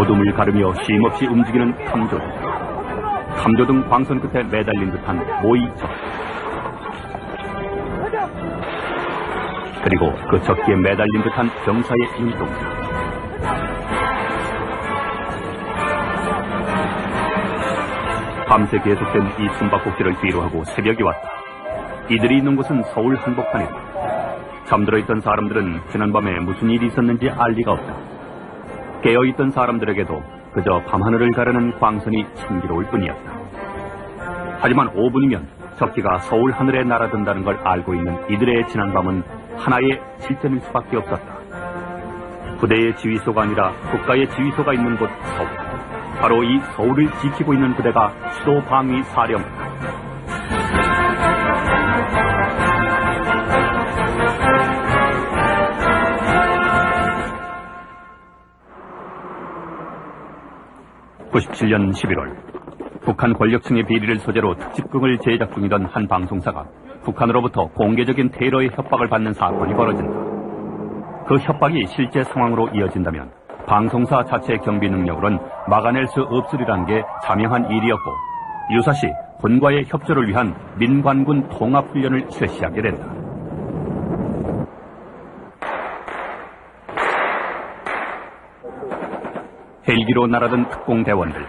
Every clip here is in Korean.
어둠을 가르며 쉼없이 움직이는 탐조등. 탐조등 광선 끝에 매달린 듯한 모이적. 그리고 그 적기에 매달린 듯한 병사의 눈동자. 밤새 계속된 이 숨바꼭질을 뒤로하고 새벽이 왔다. 이들이 있는 곳은 서울 한복판이다. 잠들어 있던 사람들은 지난밤에 무슨 일이 있었는지 알 리가 없다. 깨어있던 사람들에게도 그저 밤하늘을 가르는 광선이 신기로울 뿐이었다. 하지만 5분이면 적기가 서울 하늘에 날아든다는 걸 알고 있는 이들의 지난밤은 하나의 질전일 수밖에 없었다. 부대의 지휘소가 아니라 국가의 지휘소가 있는 곳 서울. 바로 이 서울을 지키고 있는 부대가 수도 방위 사령부다. (97년 11월) 북한 권력층의 비리를 소재로 특집극을 제작 중이던 한 방송사가 북한으로부터 공개적인 테러의 협박을 받는 사건이 벌어진다. 그 협박이 실제 상황으로 이어진다면 방송사 자체의 경비 능력으로는 막아낼 수 없으리라는 게 자명한 일이었고, 유사시 군과의 협조를 위한 민관군 통합훈련을 실시하게 된다. 헬기로 날아든 특공대원들,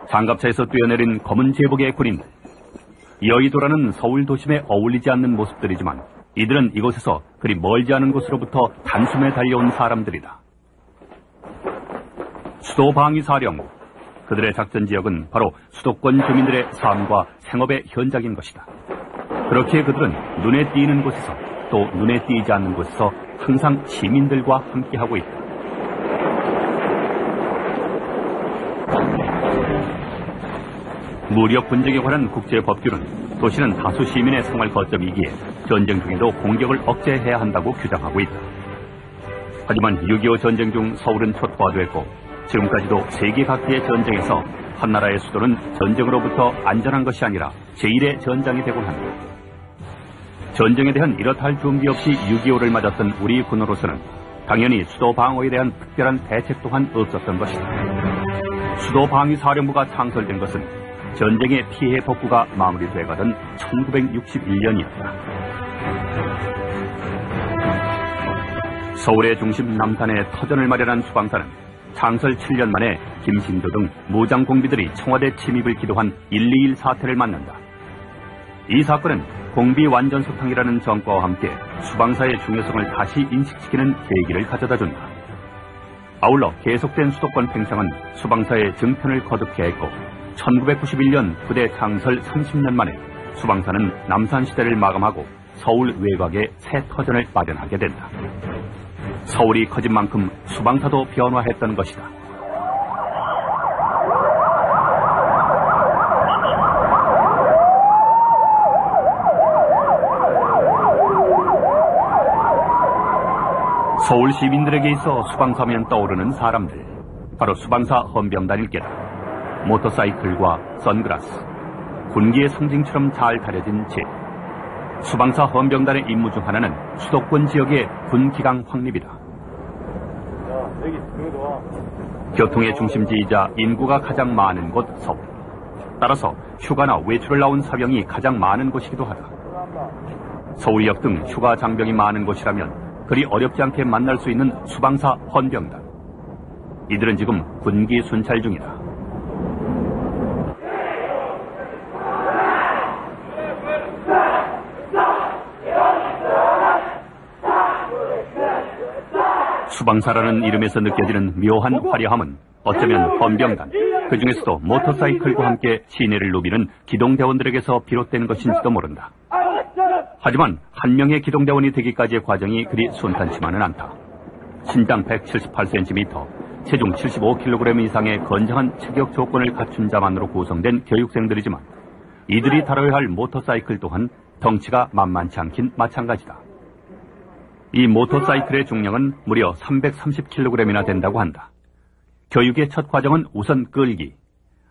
장갑차에서 뛰어내린 검은 제복의 군인들, 여의도라는 서울 도심에 어울리지 않는 모습들이지만 이들은 이곳에서 그리 멀지 않은 곳으로부터 단숨에 달려온 사람들이다. 수도방위사령부, 그들의 작전지역은 바로 수도권 주민들의 삶과 생업의 현장인 것이다. 그렇기에 그들은 눈에 띄는 곳에서 또 눈에 띄지 않는 곳에서 항상 시민들과 함께하고 있다. 무력 분쟁에 관한 국제법규는 도시는 다수 시민의 생활 거점이기에 전쟁 중에도 공격을 억제해야 한다고 규정하고 있다. 하지만 6.25 전쟁 중 서울은 초토화됐고 지금까지도 세계 각지의 전쟁에서 한 나라의 수도는 전쟁으로부터 안전한 것이 아니라 제1의 전장이 되곤 한다. 전쟁에 대한 이렇다 할 준비 없이 6.25를 맞았던 우리 군으로서는 당연히 수도 방어에 대한 특별한 대책 또한 없었던 것이다. 수도 방위사령부가 창설된 것은 전쟁의 피해 복구가 마무리돼가던 1961년이었다. 서울의 중심 남산에 터전을 마련한 수방사는 창설 7년 만에 김신조 등 무장 공비들이 청와대 침입을 기도한 121 사태를 맞는다. 이 사건은 공비 완전 소탕이라는 정과와 함께 수방사의 중요성을 다시 인식시키는 계기를 가져다준다. 아울러 계속된 수도권 팽창은 수방사의 증편을 거듭케 했고 1991년 부대 창설 30년 만에 수방사는 남산시대를 마감하고 서울 외곽에 새 터전을 마련하게 된다. 서울이 커진 만큼 수방사도 변화했던 것이다. 서울 시민들에게 있어 수방사면 떠오르는 사람들, 바로 수방사 헌병단일 게다. 모터사이클과 선글라스, 군기의 상징처럼 잘 다려진 제. 수방사 헌병단의 임무 중 하나는 수도권 지역의 군기강 확립이다. 교통의 중심지이자 인구가 가장 많은 곳 서울. 따라서 휴가나 외출을 나온 사병이 가장 많은 곳이기도 하다. 서울역 등 휴가 장병이 많은 곳이라면 그리 어렵지 않게 만날 수 있는 수방사 헌병단. 이들은 지금 군기 순찰 중이다. 수방사라는 이름에서 느껴지는 묘한 화려함은 어쩌면 헌병단, 그 중에서도 모터사이클과 함께 시내를 누비는 기동대원들에게서 비롯된 것인지도 모른다. 하지만 한 명의 기동대원이 되기까지의 과정이 그리 순탄치만은 않다. 신장 178cm, 체중 75kg 이상의 건장한 체격 조건을 갖춘 자만으로 구성된 교육생들이지만 이들이 다뤄야 할 모터사이클 또한 덩치가 만만치 않긴 마찬가지다. 이 모터사이클의 중량은 무려 330kg이나 된다고 한다. 교육의 첫 과정은 우선 끌기.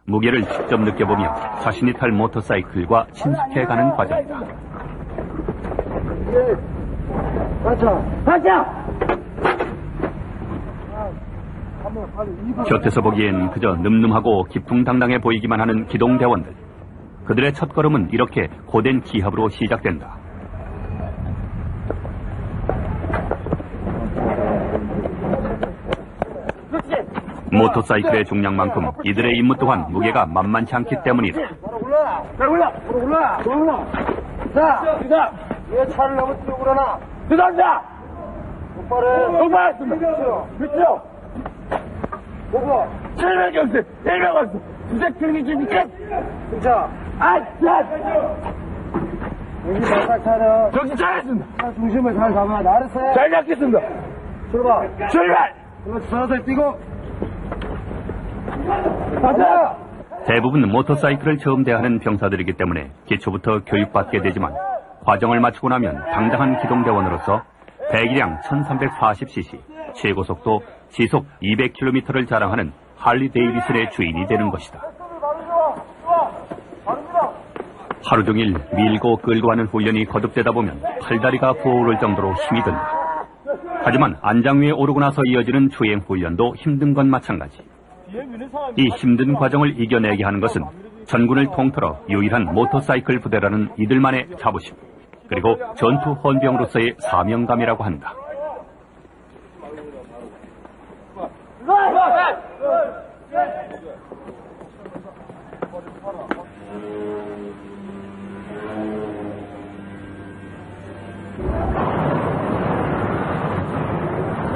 무게를 직접 느껴보며 자신이 탈 모터사이클과 친숙해가는 과정이다. 곁에서 보기엔 그저 늠름하고 기풍당당해 보이기만 하는 기동대원들. 그들의 첫걸음은 이렇게 고된 기합으로 시작된다. 모터사이클의 중량만큼 이들의 임무 또한 무게가 만만치 않기 때문이다. 올라. 자, 왜 차를 넘어뜨리고 그러나? 들어간다. 똑바로. 밑으로. 보고. 1명 없어. 주색 경기 주니까. 자, 여기 살짝 차려. 정신 차렸습니다. 중심을 잘 잡아. 알았어요? 잘 잡겠습니다. 출발. 서서히 뛰고. 가자. 대부분 모터사이클을 처음 대하는 병사들이기 때문에 기초부터 교육받게 되지만 과정을 마치고 나면 당당한 기동대원으로서 배기량 1340cc, 최고속도 시속 200km를 자랑하는 할리 데이비슨의 주인이 되는 것이다. 하루 종일 밀고 끌고 하는 훈련이 거듭되다 보면 팔다리가 부어오를 정도로 힘이 든다. 하지만 안장 위에 오르고 나서 이어지는 주행 훈련도 힘든 건 마찬가지. 이 힘든 과정을 이겨내게 하는 것은 전군을 통틀어 유일한 모터사이클 부대라는 이들만의 자부심, 그리고 전투 헌병으로서의 사명감이라고 한다.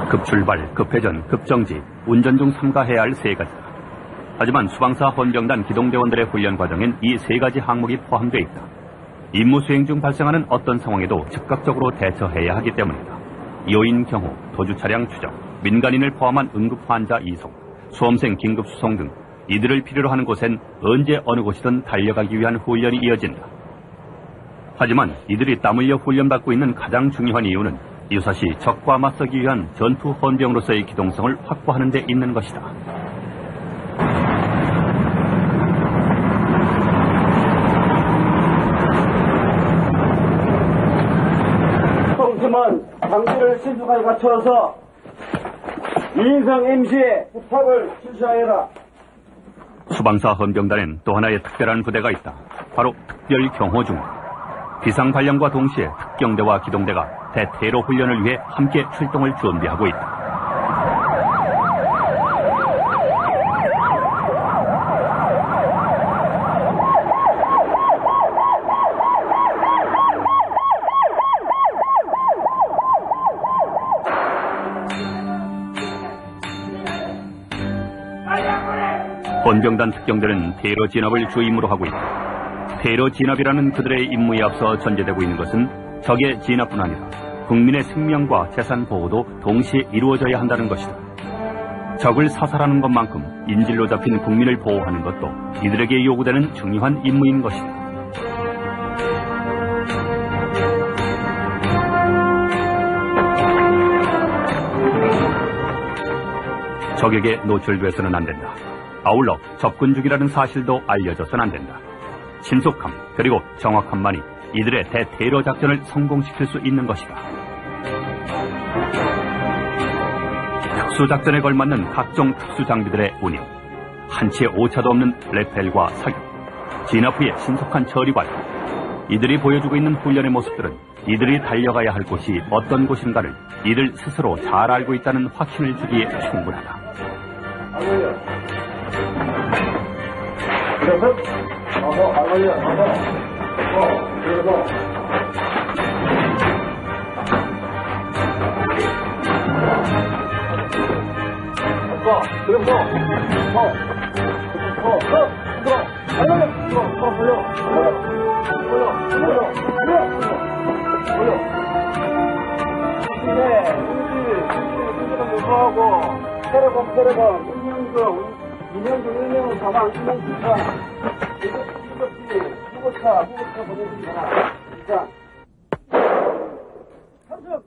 급출발, 급회전, 급정지, 운전 중 삼가해야 할 세 가지다. 하지만 수방사 헌병단 기동대원들의 훈련 과정엔 이 세 가지 항목이 포함되어 있다. 임무 수행 중 발생하는 어떤 상황에도 즉각적으로 대처해야 하기 때문이다. 요인 경호, 도주 차량 추적, 민간인을 포함한 응급 환자 이송, 수험생 긴급 수송 등 이들을 필요로 하는 곳엔 언제 어느 곳이든 달려가기 위한 훈련이 이어진다. 하지만 이들이 땀 흘려 훈련받고 있는 가장 중요한 이유는 유사시 적과 맞서기 위한 전투 헌병으로서의 기동성을 확보하는 데 있는 것이다. 성팀은 장비를 신중하게 갖춰서 2인성 MC의 부탁을 실시하여라. 수방사 헌병단엔 또 하나의 특별한 부대가 있다. 바로 특별경호중. 비상발령과 동시에 특경대와 기동대가 대테러 훈련을 위해 함께 출동을 준비하고 있다. 헌병단 특경대는 테러 진압을 주 임무로 하고 있다. 테러 진압이라는 그들의 임무에 앞서 전제되고 있는 것은 적의 진압뿐 아니라 국민의 생명과 재산 보호도 동시에 이루어져야 한다는 것이다. 적을 사살하는 것만큼 인질로 잡힌 국민을 보호하는 것도 이들에게 요구되는 중요한 임무인 것이다. 적에게 노출돼서는 안 된다. 아울러 접근 중이라는 사실도 알려져서는 안 된다. 신속함 그리고 정확함만이 이들의 대테러 작전을 성공시킬 수 있는 것이다. 특수작전에 걸맞는 각종 특수장비들의 운영, 한치의 오차도 없는 레펠과 사격, 진압 후의 신속한 처리 과정, 이들이 보여주고 있는 훈련의 모습들은 이들이 달려가야 할 곳이 어떤 곳인가를 이들 스스로 잘 알고 있다는 확신을 주기에 충분하다.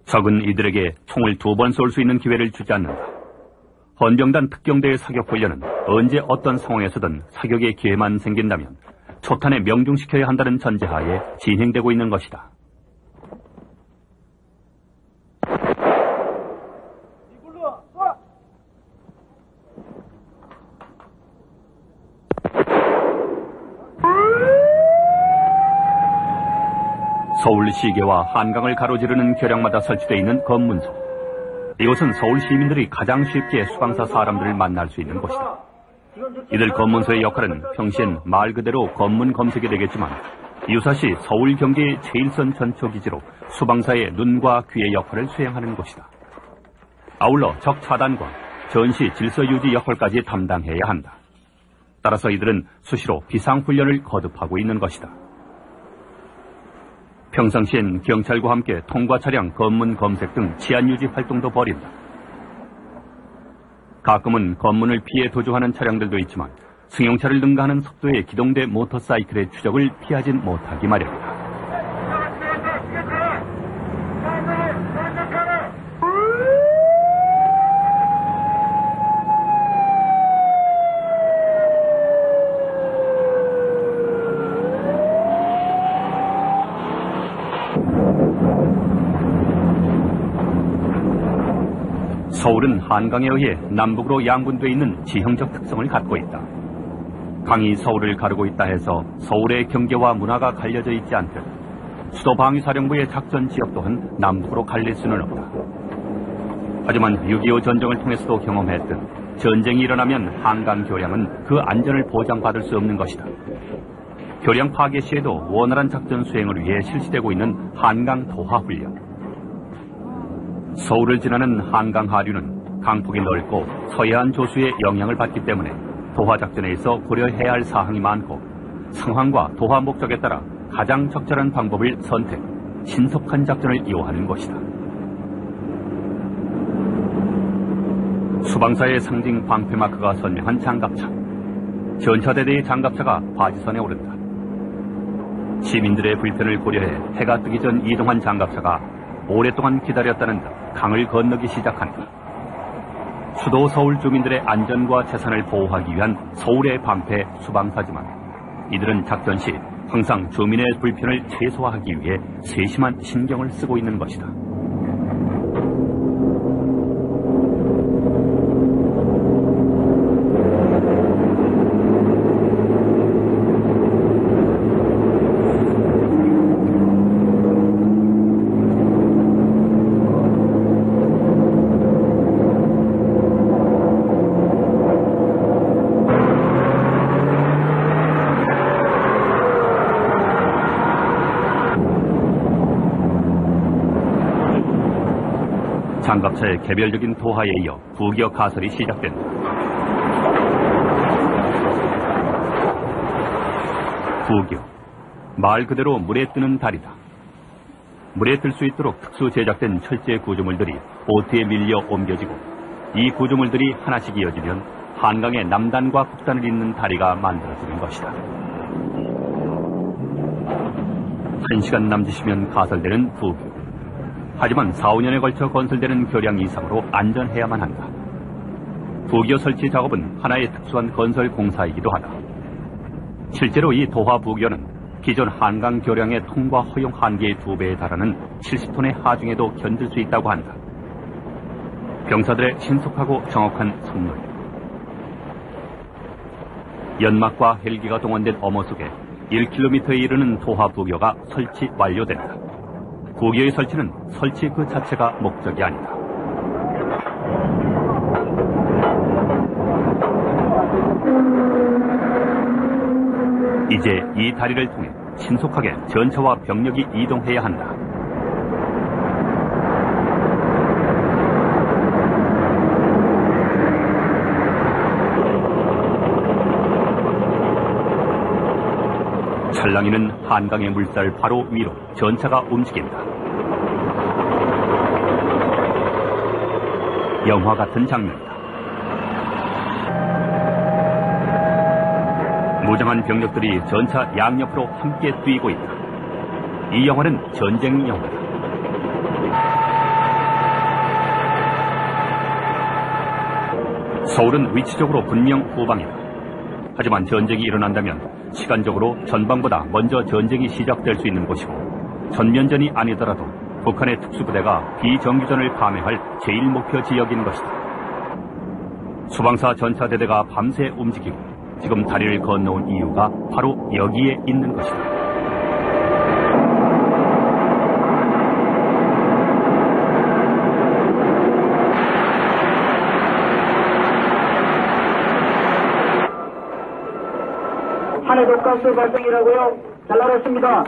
적은 이들에게 총을 2번 쏠 수 있는 기회를 주지 않는다. 헌병단 특경대의 사격 훈련은 언제 어떤 상황에서든 사격의 기회만 생긴다면 초탄에 명중시켜야 한다는 전제하에 진행되고 있는 것이다. 서울 시계와 한강을 가로지르는 교량마다 설치되어 있는 검문소. 이곳은 서울 시민들이 가장 쉽게 수방사 사람들을 만날 수 있는 곳이다. 이들 검문소의 역할은 평시엔 말 그대로 검문 검색이 되겠지만 유사시 서울 경계의 제1선 전초기지로 수방사의 눈과 귀의 역할을 수행하는 곳이다. 아울러 적 차단과 전시 질서 유지 역할까지 담당해야 한다. 따라서 이들은 수시로 비상훈련을 거듭하고 있는 것이다. 평상시엔 경찰과 함께 통과 차량 검문 검색 등 치안 유지 활동도 벌인다. 가끔은 검문을 피해 도주하는 차량들도 있지만 승용차를 능가하는 속도의 기동대 모터사이클의 추적을 피하진 못하기 마련이다. 서울은 한강에 의해 남북으로 양분되어 있는 지형적 특성을 갖고 있다. 강이 서울을 가르고 있다 해서 서울의 경계와 문화가 갈려져 있지 않듯 수도 방위사령부의 작전 지역 또한 남북으로 갈릴 수는 없다. 하지만 6.25 전쟁을 통해서도 경험했듯 전쟁이 일어나면 한강 교량은 그 안전을 보장받을 수 없는 것이다. 교량 파괴 시에도 원활한 작전 수행을 위해 실시되고 있는 한강 도하 훈련. 서울을 지나는 한강 하류는 강폭이 넓고 서해안 조수의 영향을 받기 때문에 도하 작전에 있어 고려해야 할 사항이 많고 상황과 도하 목적에 따라 가장 적절한 방법을 선택, 신속한 작전을 이용하는 것이다. 수방사의 상징 방패마크가 선명한 장갑차. 전차대대의 장갑차가 바지선에 오른다. 시민들의 불편을 고려해 해가 뜨기 전 이동한 장갑차가 오랫동안 기다렸다는 듯 강을 건너기 시작한다. 수도 서울 주민들의 안전과 재산을 보호하기 위한 서울의 방패 수방사지만 이들은 작전 시 항상 주민의 불편을 최소화하기 위해 세심한 신경을 쓰고 있는 것이다. 장갑차의 개별적인 도하에 이어 부기역 가설이 시작된다. 부기역, 말 그대로 물에 뜨는 달이다. 물에 뜰 수 있도록 특수 제작된 철제 구조물들이 보트에 밀려 옮겨지고 이 구조물들이 하나씩 이어지면 한강의 남단과 북단을 잇는 다리가 만들어지는 것이다. 1시간 남짓이면 가설되는 부기역. 하지만 4, 5년에 걸쳐 건설되는 교량 이상으로 안전해야만 한다. 부기역 설치 작업은 하나의 특수한 건설 공사이기도 하다. 실제로 이 도하 부기역은 기존 한강 교량의 통과 허용 한계의 2배에 달하는 70톤의 하중에도 견딜 수 있다고 한다. 병사들의 신속하고 정확한 선물. 연막과 헬기가 동원된 어머 속에 1km에 이르는 도하 부기역가 설치 완료된다. 부기역의 설치는 설치 그 자체가 목적이 아니다. 이제 이 다리를 통해 신속하게 전차와 병력이 이동해야 한다. 찰랑이는 한강의 물살 바로 위로 전차가 움직인다. 영화 같은 장면이다. 무장한 병력들이 전차 양옆으로 함께 뛰고 있다. 이 영화는 전쟁 영화다. 서울은 위치적으로 분명 후방이다. 하지만 전쟁이 일어난다면 시간적으로 전방보다 먼저 전쟁이 시작될 수 있는 곳이고 전면전이 아니더라도 북한의 특수부대가 비정규전을 감행할 제1목표 지역인 것이다. 수방사 전차대대가 밤새 움직이고 지금 다리를 건너온 이유가 바로 여기에 있는 것이다. 독가스 발생이라고요? 잘 알았습니다.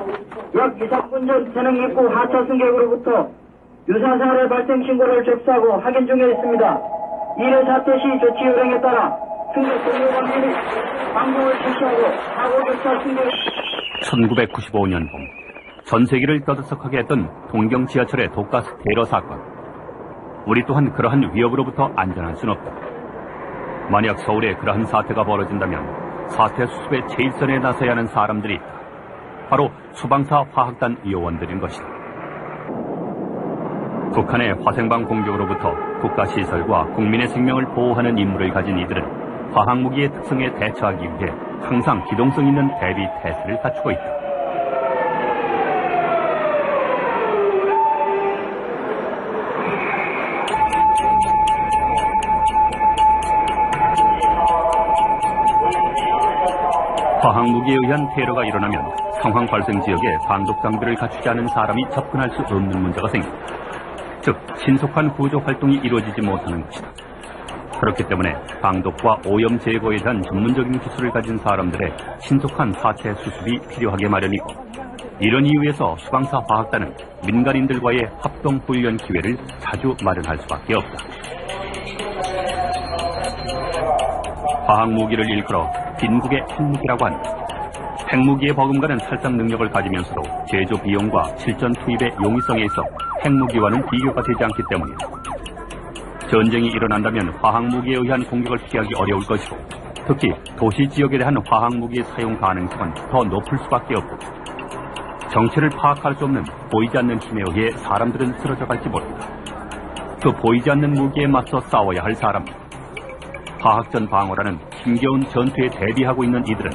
약 2, 3분 전 태릉 입구 하차 승객으로부터 유사사례 발생 신고를 접수하고 확인 중에 있습니다. 이래 사태 시 조치 요령에 따라 승객 동료 관계 및 방송을 실시하고 사고 격차 승객 1995년 봄 전 세계를 떠들썩하게 했던 동경 지하철의 독가스 테러 사건. 우리 또한 그러한 위협으로부터 안전할 순 없다. 만약 서울에 그러한 사태가 벌어진다면 사태 수습의 제일선에 나서야 하는 사람들이 있다. 바로 수방사 화학단 요원들인 것이다. 북한의 화생방 공격으로부터 국가시설과 국민의 생명을 보호하는 임무를 가진 이들은 화학무기의 특성에 대처하기 위해 항상 기동성 있는 대비 태세를 갖추고 있다. 화학무기에 의한 테러가 일어나면 상황 발생 지역에 방독 장비를 갖추지 않은 사람이 접근할 수 없는 문제가 생긴다. 즉, 신속한 구조 활동이 이루어지지 못하는 것이다. 그렇기 때문에 방독과 오염 제거에 대한 전문적인 기술을 가진 사람들의 신속한 사체 수습이 필요하게 마련이고, 이런 이유에서 수방사 화학단은 민간인들과의 합동 훈련 기회를 자주 마련할 수밖에 없다. 화학무기를 일컬어 빈국의 핵무기라고 한다. 핵무기의 버금가는 살상 능력을 가지면서도 제조 비용과 실전 투입의 용이성에 있어 핵무기와는 비교가 되지 않기 때문이다. 전쟁이 일어난다면 화학무기에 의한 공격을 피하기 어려울 것이고, 특히 도시 지역에 대한 화학무기의 사용 가능성은 더 높을 수밖에 없고, 정체를 파악할 수 없는 보이지 않는 힘에 의해 사람들은 쓰러져 갈지 모른다. 그 보이지 않는 무기에 맞서 싸워야 할 사람들. 화학전 방어라는 힘겨운 전투에 대비하고 있는 이들은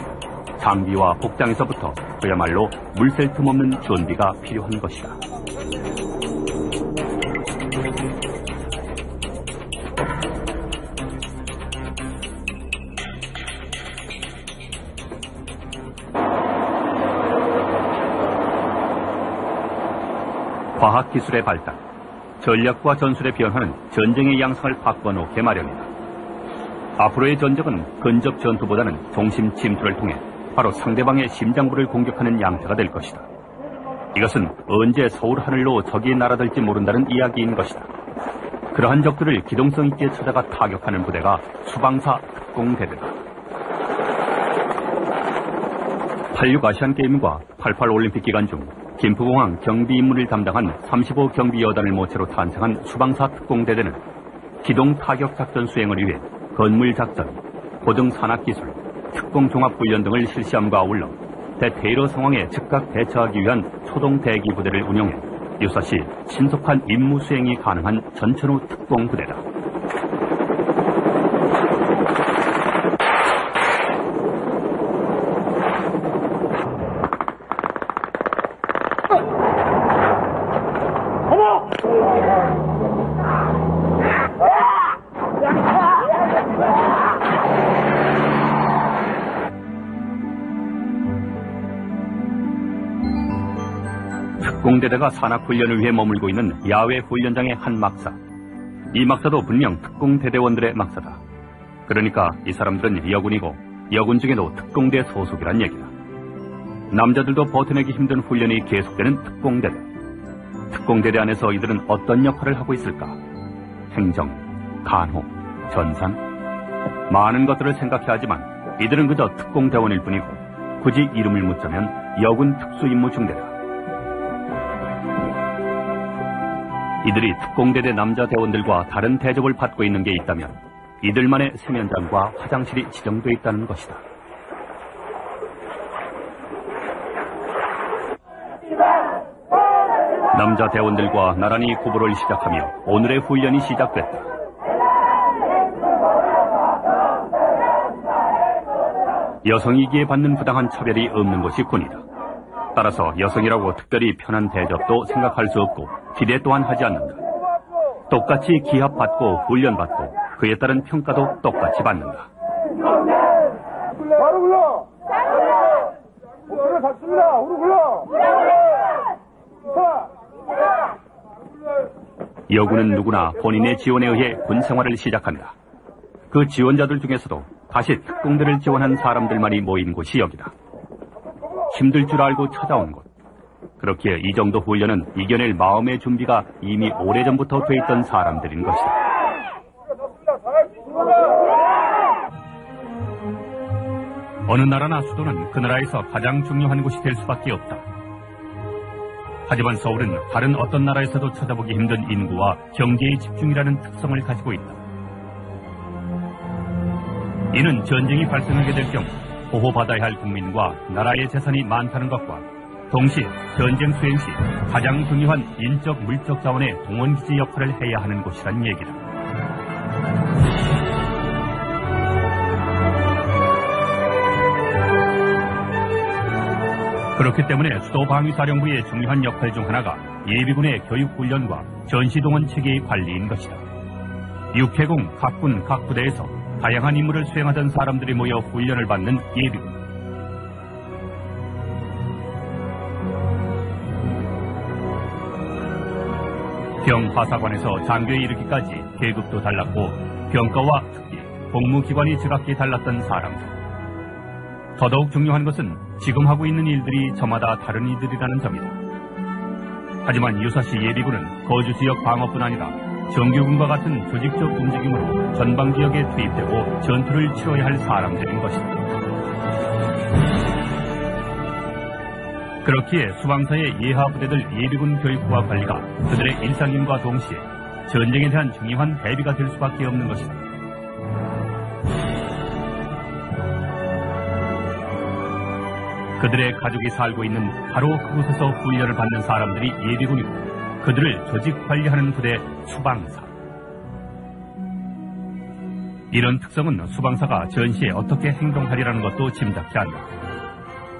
장비와 복장에서부터 그야말로 물샐 틈 없는 준비가 필요한 것이다. 과학기술의 발달, 전략과 전술의 변화는 전쟁의 양상을 바꿔놓게 마련이다. 앞으로의 전쟁은 근접 전투보다는 동심 침투를 통해 바로 상대방의 심장부를 공격하는 양태가 될 것이다. 이것은 언제 서울 하늘로 적이 날아들지 모른다는 이야기인 것이다. 그러한 적들을 기동성 있게 찾아가 타격하는 부대가 수방사 특공대대다. 86 아시안게임과 88 올림픽 기간 중 김포공항 경비 임무를 담당한 35 경비여단을 모체로 탄생한 수방사 특공대대는 기동 타격 작전 수행을 위해 건물작전, 고등 산악기술, 특공종합훈련 등을 실시함과 아울러 대테러 상황에 즉각 대처하기 위한 초동 대기 부대를 운영해 유사시 신속한 임무 수행이 가능한 전천후 특공부대다. 특공대대가 산악훈련을 위해 머물고 있는 야외 훈련장의 한 막사. 이 막사도 분명 특공대대원들의 막사다. 그러니까 이 사람들은 여군이고 여군 중에도 특공대 소속이란 얘기다. 남자들도 버텨내기 힘든 훈련이 계속되는 특공대대. 특공대대 안에서 이들은 어떤 역할을 하고 있을까? 행정, 간호, 전산. 많은 것들을 생각해야 하지만 이들은 그저 특공대원일 뿐이고 굳이 이름을 묻자면 여군 특수임무중대다. 이들이 특공대대 남자 대원들과 다른 대접을 받고 있는 게 있다면 이들만의 세면장과 화장실이 지정돼 있다는 것이다. 남자 대원들과 나란히 구보를 시작하며 오늘의 훈련이 시작됐다. 여성이기에 받는 부당한 차별이 없는 것이 군이다. 따라서 여성이라고 특별히 편한 대접도 생각할 수 없고 기대 또한 하지 않는다. 똑같이 기합받고 훈련받고 그에 따른 평가도 똑같이 받는다. 바로 불러! 목소리가 작습니다. 우리 불러! 여군은 누구나 본인의 지원에 의해 군 생활을 시작한다. 그 지원자들 중에서도 다시 특공대를 지원한 사람들만이 모인 곳이 여기다. 힘들 줄 알고 찾아온 곳. 그렇기에 이 정도 훈련은 이겨낼 마음의 준비가 이미 오래전부터 돼 있던 사람들인 것이다. 어느 나라나 수도는 그 나라에서 가장 중요한 곳이 될 수밖에 없다. 하지만 서울은 다른 어떤 나라에서도 찾아보기 힘든 인구와 경제의 집중이라는 특성을 가지고 있다. 이는 전쟁이 발생하게 될 경우 보호받아야 할 국민과 나라의 재산이 많다는 것과 동시에 전쟁 수행 시 가장 중요한 인적 물적 자원의 동원기지 역할을 해야 하는 곳이란 얘기다. 그렇기 때문에 수도방위사령부의 중요한 역할 중 하나가 예비군의 교육훈련과 전시동원 체계의 관리인 것이다. 육해공 각군 각 부대에서 다양한 임무를 수행하던 사람들이 모여 훈련을 받는 예비군. 병화사관에서 장교에 이르기까지 계급도 달랐고 병과와 특기, 복무기관이 제각기 달랐던 사람들. 더더욱 중요한 것은 지금 하고 있는 일들이 저마다 다른 이들이라는 점이다. 하지만 유사시 예비군은 거주지역 방어뿐 아니라 정규군과 같은 조직적 움직임으로 전방지역에 투입되고 전투를 치러야 할 사람들인 것이다. 그렇기에 수방사의 예하부대들 예비군 교육과 관리가 그들의 일상임과 동시에 전쟁에 대한 중요한 대비가 될 수밖에 없는 것이다. 그들의 가족이 살고 있는 바로 그곳에서 훈련을 받는 사람들이 예비군이고 그들을 조직 관리하는 부대 수방사. 이런 특성은 수방사가 전시에 어떻게 행동하리라는 것도 짐작케 한다.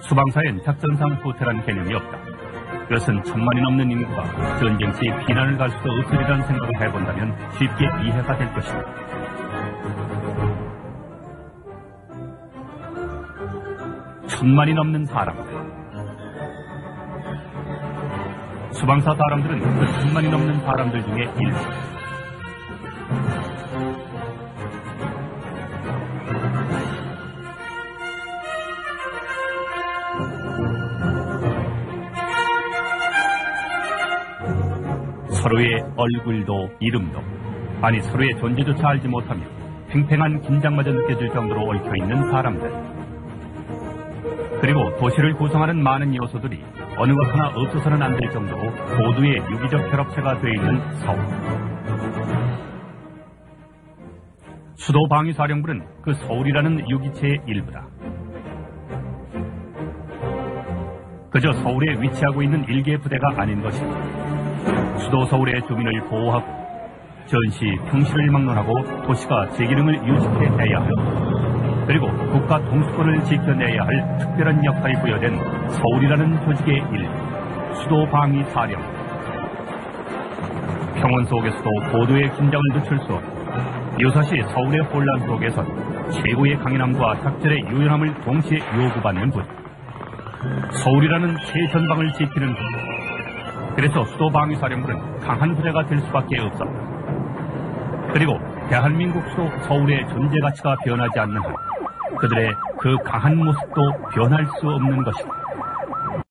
수방사엔 작전상 후퇴라는 개념이 없다. 그것은 1000만이 넘는 인구가 전쟁 시 피난을 갈 수도 없으리라는 생각을 해본다면 쉽게 이해가 될 것이다. 천만이 넘는 사람들. 수방사 사람들은 그 1000만이 넘는 사람들 중에 일부. 서로의 얼굴도 이름도, 아니 서로의 존재조차 알지 못하며 팽팽한 긴장마저 느껴질 정도로 얽혀있는 사람들. 그리고 도시를 구성하는 많은 요소들이 어느 것 하나 없어서는 안 될 정도로 모두의 유기적 결합체가 되어 있는 서울. 수도방위사령부는 그 서울이라는 유기체의 일부다. 그저 서울에 위치하고 있는 일개 부대가 아닌 것이다. 수도 서울의 주민을 보호하고 전시, 평시를 막론하고 도시가 제 기능을 유지해내야 하고 그리고 국가 통수권을 지켜내야 할 특별한 역할이 부여된 서울이라는 조직의 일부, 수도방위사령부. 평원 속에서도 고도의 긴장을 늦출 수 없고 유사시 서울의 혼란 속에선 최고의 강인함과 작전의 유연함을 동시에 요구받는 부대. 서울이라는 최전방을 지키는 부대. 그래서 수도방위사령부는 강한 부대가 될 수밖에 없었다. 그리고 대한민국 수도 서울의 존재 가치가 변하지 않는 한 그들의 그 강한 모습도 변할 수 없는 것이다.